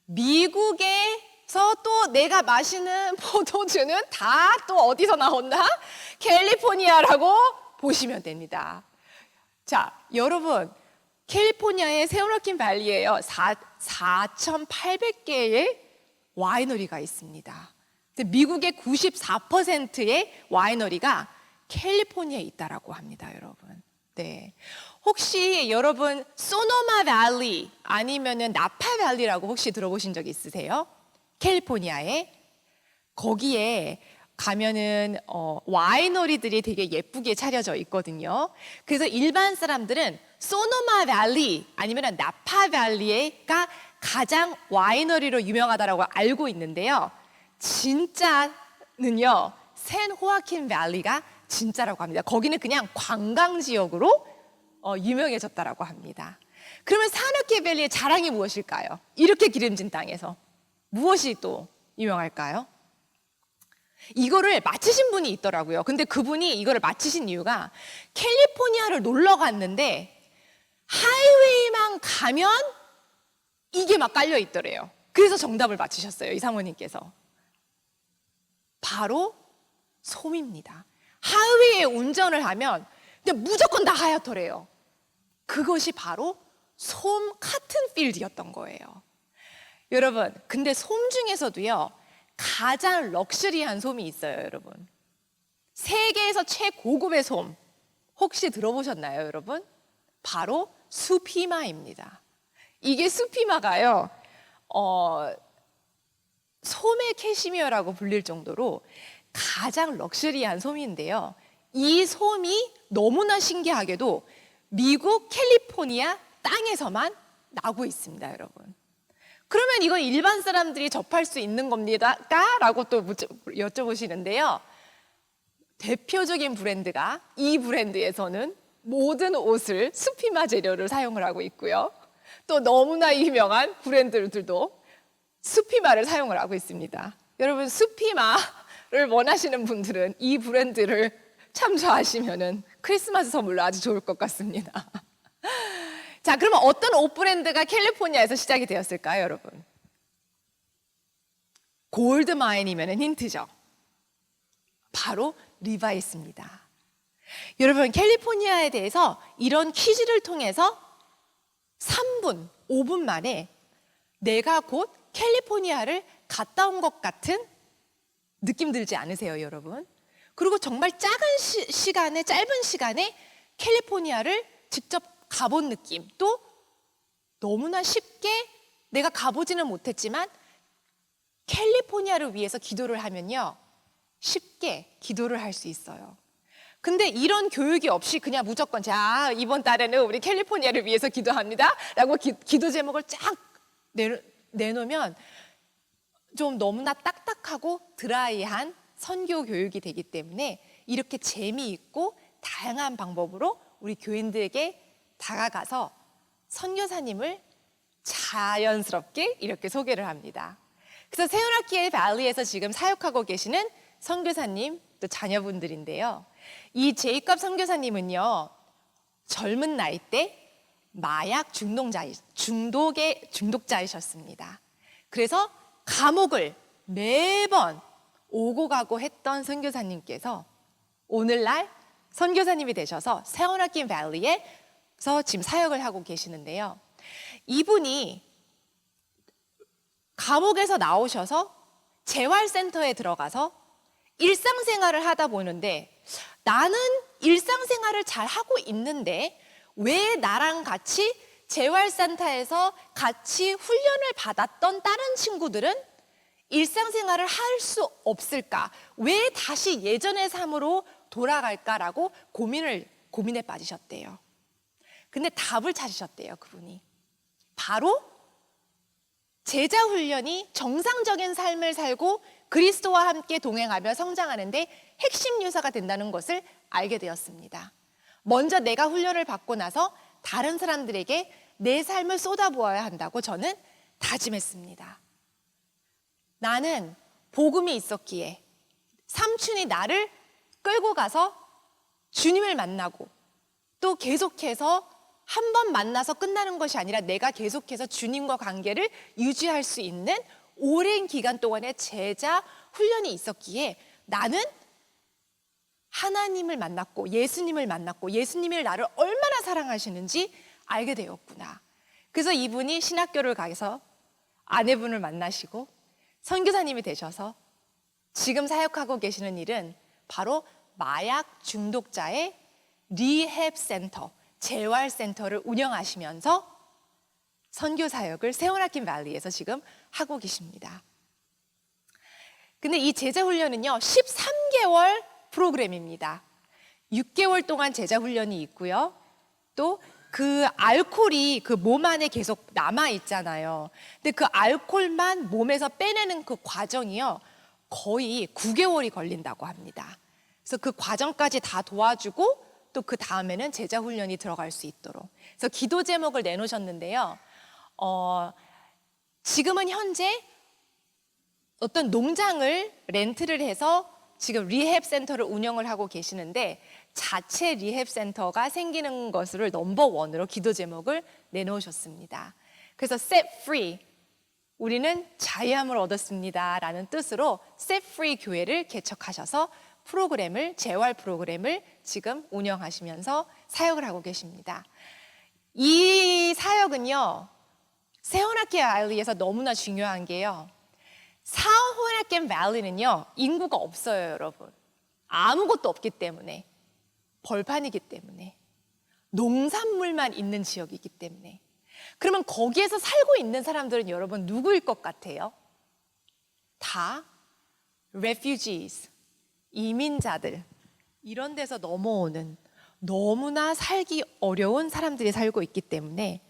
미국에서 또 내가 마시는 포도주는 다 또 어디서 나온다? 캘리포니아라고 보시면 됩니다. 자, 여러분, 캘리포니아의 세워나킨 밸리에요. 4,800개의 와이너리가 있습니다. 미국의 94%의 와이너리가 캘리포니아에 있다라고 합니다, 여러분. 네. 혹시 여러분 소노마 밸리 아니면은 나파 밸리라고 혹시 들어보신 적 있으세요? 캘리포니아에 거기에 가면은 와이너리들이 되게 예쁘게 차려져 있거든요. 그래서 일반 사람들은 소노마 밸리 아니면 나파 밸리가 가장 와이너리로 유명하다라고 알고 있는데요. 진짜는요, 샌 호아킨 밸리가 진짜라고 합니다. 거기는 그냥 관광 지역으로 유명해졌다라고 합니다. 그러면 산호키 밸리의 자랑이 무엇일까요? 이렇게 기름진 땅에서 무엇이 또 유명할까요? 이거를 마치신 분이 있더라고요. 근데 그분이 이거를 마치신 이유가 캘리포니아를 놀러 갔는데 하이웨이만 가면 이게 막 깔려 있더래요. 그래서 정답을 맞히셨어요, 이 사모님께서. 바로 솜입니다. 하이웨이에 운전을 하면 그냥 무조건 다 하얗더래요. 그것이 바로 솜 카튼 필드였던 거예요. 여러분, 근데 솜 중에서도요, 가장 럭셔리한 솜이 있어요, 여러분. 세계에서 최고급의 솜 혹시 들어보셨나요, 여러분? 바로 수피마입니다. 이게 수피마가요, 솜의 캐시미어라고 불릴 정도로 가장 럭셔리한 솜인데요. 이 솜이 너무나 신기하게도 미국 캘리포니아 땅에서만 나고 있습니다, 여러분. 그러면 이건 일반 사람들이 접할 수 있는 겁니까? 라고 또 여쭤보시는데요. 대표적인 브랜드가 이 브랜드에서는 모든 옷을 수피마 재료를 사용을 하고 있고요. 또 너무나 유명한 브랜드들도 수피마를 사용을 하고 있습니다. 여러분, 수피마를 원하시는 분들은 이 브랜드를 참조하시면 크리스마스 선물로 아주 좋을 것 같습니다. 자, 그러면 어떤 옷 브랜드가 캘리포니아에서 시작이 되었을까요, 여러분? 골드마인이면 힌트죠. 바로 리바이스입니다. 여러분, 캘리포니아에 대해서 이런 퀴즈를 통해서 3분, 5분 만에 내가 곧 캘리포니아를 갔다 온 것 같은 느낌 들지 않으세요, 여러분? 그리고 정말 짧은 시간에 캘리포니아를 직접 가본 느낌, 또 너무나 쉽게 내가 가보지는 못했지만 캘리포니아를 위해서 기도를 하면요, 쉽게 기도를 할 수 있어요. 근데 이런 교육이 없이 그냥 무조건 자, 이번 달에는 우리 캘리포니아를 위해서 기도합니다 라고 기도 제목을 쫙 내놓으면 좀 너무나 딱딱하고 드라이한 선교 교육이 되기 때문에 이렇게 재미있고 다양한 방법으로 우리 교인들에게 다가가서 선교사님을 자연스럽게 이렇게 소개를 합니다. 그래서 세워나키 밸리에서 지금 사역하고 계시는 선교사님 또 자녀분들인데요. 이 제이콥 선교사님은요, 젊은 나이 때 마약 중독자이셨습니다. 그래서 감옥을 매번 오고 가고 했던 선교사님께서 오늘날 선교사님이 되셔서 세워나킨 밸리에서 지금 사역을 하고 계시는데요. 이분이 감옥에서 나오셔서 재활센터에 들어가서 일상생활을 하다 보는데 나는 일상생활을 잘 하고 있는데 왜 나랑 같이 재활센터에서 같이 훈련을 받았던 다른 친구들은 일상생활을 할 수 없을까? 왜 다시 예전의 삶으로 돌아갈까라고 고민에 빠지셨대요. 근데 답을 찾으셨대요, 그분이. 바로 제자 훈련이 정상적인 삶을 살고 그리스도와 함께 동행하며 성장하는데 핵심 요소가 된다는 것을 알게 되었습니다. 먼저 내가 훈련을 받고 나서 다른 사람들에게 내 삶을 쏟아부어야 한다고 저는 다짐했습니다. 나는 복음이 있었기에 삼촌이 나를 끌고 가서 주님을 만나고 또 계속해서 한 번 만나서 끝나는 것이 아니라 내가 계속해서 주님과 관계를 유지할 수 있는 오랜 기간 동안의 제자 훈련이 있었기에 나는 하나님을 만났고 예수님을 만났고 예수님이 나를 얼마나 사랑하시는지 알게 되었구나. 그래서 이분이 신학교를 가서 아내분을 만나시고 선교사님이 되셔서 지금 사역하고 계시는 일은 바로 마약 중독자의 리헵 센터, 재활센터를 운영하시면서 선교 사역을 세워나킨 밸리에서 지금 하고 계십니다. 근데 이 제자 훈련은요 13개월 프로그램입니다. 6개월 동안 제자 훈련이 있고요. 또 그 알코올이 그 몸 안에 계속 남아 있잖아요. 근데 그 알코올만 몸에서 빼내는 그 과정이요 거의 9개월이 걸린다고 합니다. 그래서 그 과정까지 다 도와주고 또 그 다음에는 제자 훈련이 들어갈 수 있도록. 그래서 기도 제목을 내놓으셨는데요. 지금은 현재 어떤 농장을 렌트를 해서 지금 리헵 센터를 운영을 하고 계시는데 자체 리헵 센터가 생기는 것을 넘버원으로 기도 제목을 내놓으셨습니다. 그래서 set free, 우리는 자유함을 얻었습니다 라는 뜻으로 set free 교회를 개척하셔서 재활 프로그램을 지금 운영하시면서 사역을 하고 계십니다. 이 사역은요 세워나킨 밸리에서 너무나 중요한 게요, 세워나킨 밸리는요 인구가 없어요, 여러분. 아무것도 없기 때문에, 벌판이기 때문에, 농산물만 있는 지역이기 때문에. 그러면 거기에서 살고 있는 사람들은 여러분 누구일 것 같아요? 다 refugees, 이민자들, 이런 데서 넘어오는 너무나 살기 어려운 사람들이 살고 있기 때문에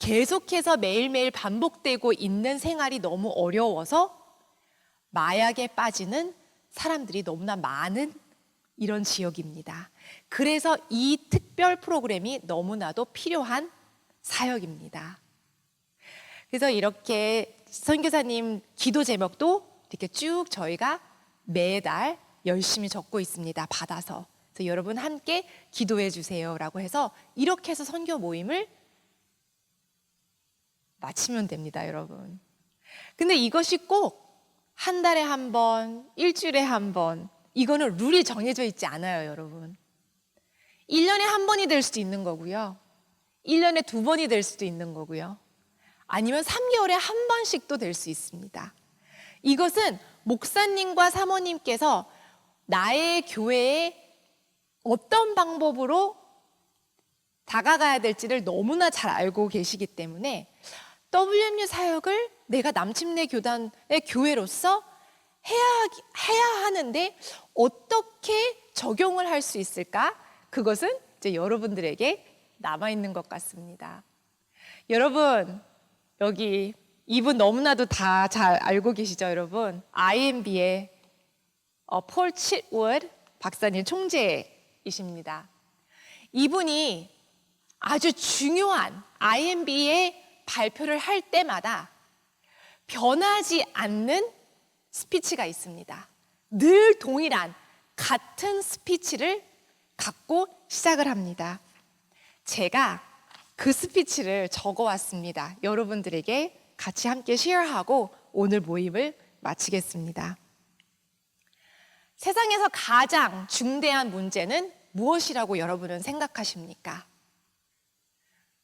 계속해서 매일매일 반복되고 있는 생활이 너무 어려워서 마약에 빠지는 사람들이 너무나 많은 이런 지역입니다. 그래서 이 특별 프로그램이 너무나도 필요한 사역입니다. 그래서 이렇게 선교사님 기도 제목도 이렇게 쭉 저희가 매달 열심히 적고 있습니다. 받아서. 그래서 여러분 함께 기도해 주세요라고 해서 이렇게 해서 선교 모임을 마치면 됩니다, 여러분. 근데 이것이 꼭 한 달에 한 번, 일주일에 한 번, 이거는 룰이 정해져 있지 않아요, 여러분. 1년에 한 번이 될 수도 있는 거고요. 1년에 2번이 될 수도 있는 거고요. 아니면 3개월에 한 번씩도 될 수 있습니다. 이것은 목사님과 사모님께서 나의 교회에 어떤 방법으로 다가가야 될지를 너무나 잘 알고 계시기 때문에 WMU 사역을 내가 남침내 교단의 교회로서 해야 하는데 어떻게 적용을 할 수 있을까? 그것은 이제 여러분들에게 남아있는 것 같습니다. 여러분, 여기 이분 너무나도 다 잘 알고 계시죠, 여러분? IMB의 폴 칫워드 박사님 총재이십니다. 이분이 아주 중요한 IMB의 발표를 할 때마다 변하지 않는 스피치가 있습니다. 늘 동일한 같은 스피치를 갖고 시작을 합니다. 제가 그 스피치를 적어왔습니다. 여러분들에게 같이 함께 쉐어하고 오늘 모임을 마치겠습니다. 세상에서 가장 중대한 문제는 무엇이라고 여러분은 생각하십니까?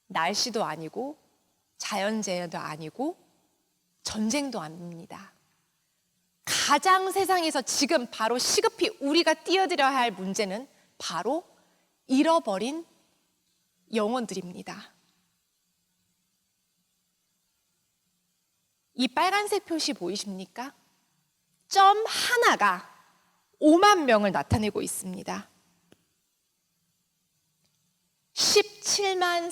날씨도 아니고 자연재해도 아니고 전쟁도 아닙니다. 가장 세상에서 지금 바로 시급히 우리가 뛰어들어야 할 문제는 바로 잃어버린 영혼들입니다. 이 빨간색 표시 보이십니까? 점 하나가 5만 명을 나타내고 있습니다. 17만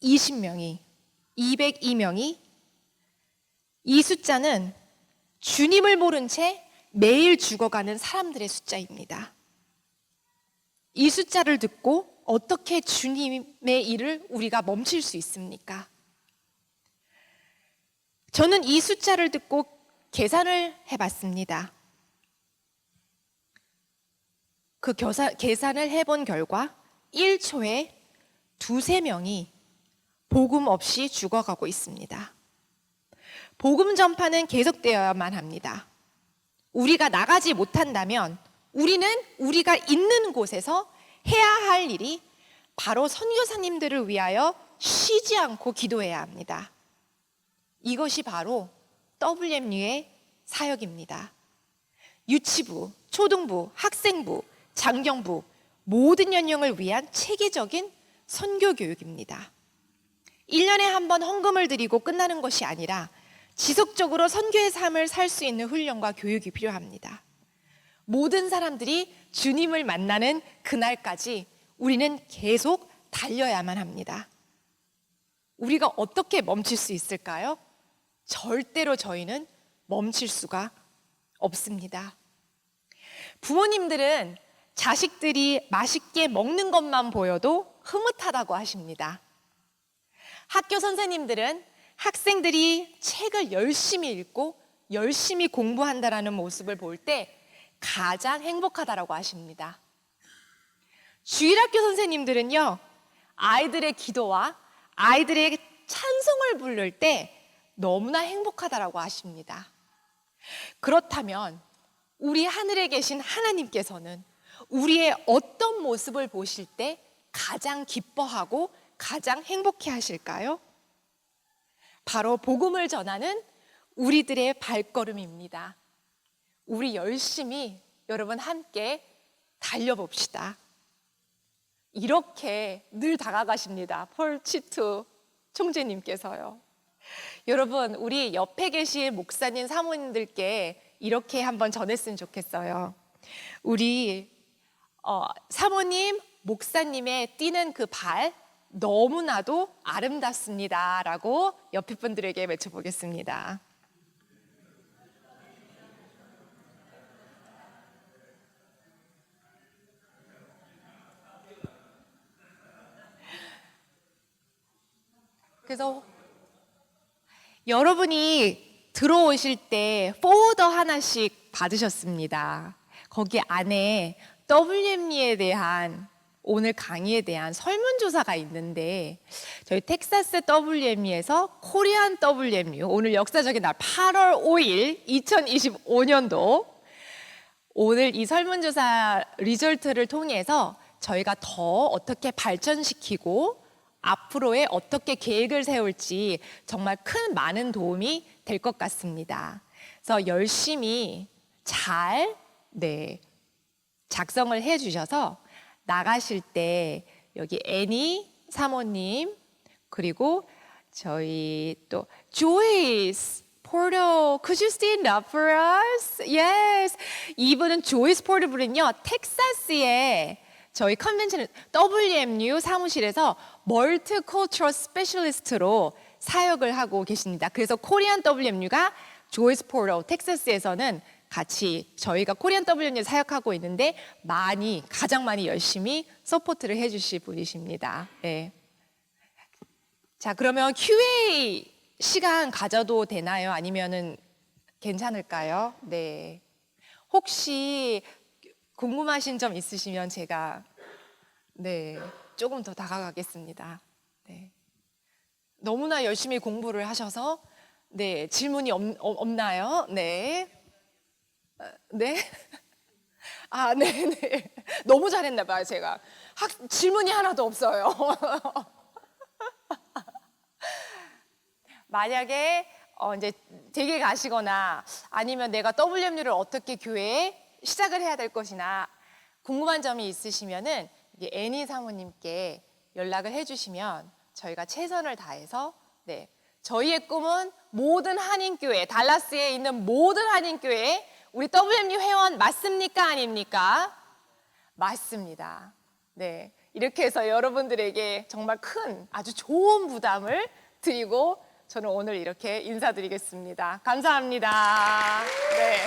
4,220명이 202명이 이 숫자는 주님을 모른 채 매일 죽어가는 사람들의 숫자입니다. 이 숫자를 듣고 어떻게 주님의 일을 우리가 멈출 수 있습니까? 저는 이 숫자를 듣고 계산을 해봤습니다. 그 계산을 해본 결과 1초에 2~3명이 복음 없이 죽어가고 있습니다. 복음 전파는 계속되어야만 합니다. 우리가 나가지 못한다면 우리는 우리가 있는 곳에서 해야 할 일이 바로 선교사님들을 위하여 쉬지 않고 기도해야 합니다. 이것이 바로 WMU의 사역입니다. 유치부, 초등부, 학생부, 장경부 모든 연령을 위한 체계적인 선교 교육입니다. 1년에 한 번 헌금을 드리고 끝나는 것이 아니라 지속적으로 선교의 삶을 살 수 있는 훈련과 교육이 필요합니다. 모든 사람들이 주님을 만나는 그날까지 우리는 계속 달려야만 합니다. 우리가 어떻게 멈출 수 있을까요? 절대로 저희는 멈출 수가 없습니다. 부모님들은 자식들이 맛있게 먹는 것만 보여도 흐뭇하다고 하십니다. 학교 선생님들은 학생들이 책을 열심히 읽고 열심히 공부한다라는 모습을 볼 때 가장 행복하다라고 하십니다. 주일학교 선생님들은요, 아이들의 기도와 아이들의 찬송을 부를 때 너무나 행복하다라고 하십니다. 그렇다면 우리 하늘에 계신 하나님께서는 우리의 어떤 모습을 보실 때 가장 기뻐하고 가장 행복해 하실까요? 바로 복음을 전하는 우리들의 발걸음입니다. 우리 열심히 여러분 함께 달려봅시다. 이렇게 늘 다가가십니다. 폴 치투 총재님께서요. 여러분, 우리 옆에 계신 목사님, 사모님들께 이렇게 한번 전했으면 좋겠어요. 우리 사모님, 목사님의 뛰는 그 발 너무나도 아름답습니다 라고 옆에 분들에게 외쳐보겠습니다. 그래서 여러분이 들어오실 때 포더 하나씩 받으셨습니다. 거기 안에 WMU에 대한 오늘 강의에 대한 설문조사가 있는데 저희 텍사스 WMU에서 코리안 WMU 오늘 역사적인 날 8월 5일 2025년도 오늘 이 설문조사 리절트를 통해서 저희가 더 어떻게 발전시키고 앞으로의 어떻게 계획을 세울지 정말 큰 많은 도움이 될 것 같습니다. 그래서 열심히 잘 작성을 해주셔서 나가실 때 여기 애니 사모님 그리고 저희 또 조이스 포터, could you stand up for us? Yes. 이분은 조이스 포터블은요 텍사스에 저희 컨벤션 WMU 사무실에서 멀티컬처럴 스페셜리스트로 사역을 하고 계십니다. 그래서 코리안 WMU가 조이스 포터 텍사스에서는 같이 저희가 코리안 WMU 사역하고 있는데 가장 많이 열심히 서포트를 해주실 분이십니다. 네. 자, 그러면 Q&A 시간 가져도 되나요? 아니면은 괜찮을까요? 네. 혹시 궁금하신 점 있으시면 제가 조금 더 다가가겠습니다. 네. 너무나 열심히 공부를 하셔서 질문이 없나요? 네. 네? 아, 네네. 너무 잘했나 봐요, 제가. 질문이 하나도 없어요. 만약에 이제 댁에 가시거나 아니면 내가 WMU를 어떻게 교회에 시작을 해야 될 것이나 궁금한 점이 있으시면은 애니 사모님께 연락을 해주시면 저희가 최선을 다해서 네, 저희의 꿈은 모든 한인교회, 달라스에 있는 모든 한인교회 우리 WMU 회원 맞습니까? 아닙니까? 맞습니다. 네, 이렇게 해서 여러분들에게 정말 큰 아주 좋은 부담을 드리고 저는 오늘 이렇게 인사드리겠습니다. 감사합니다. 네.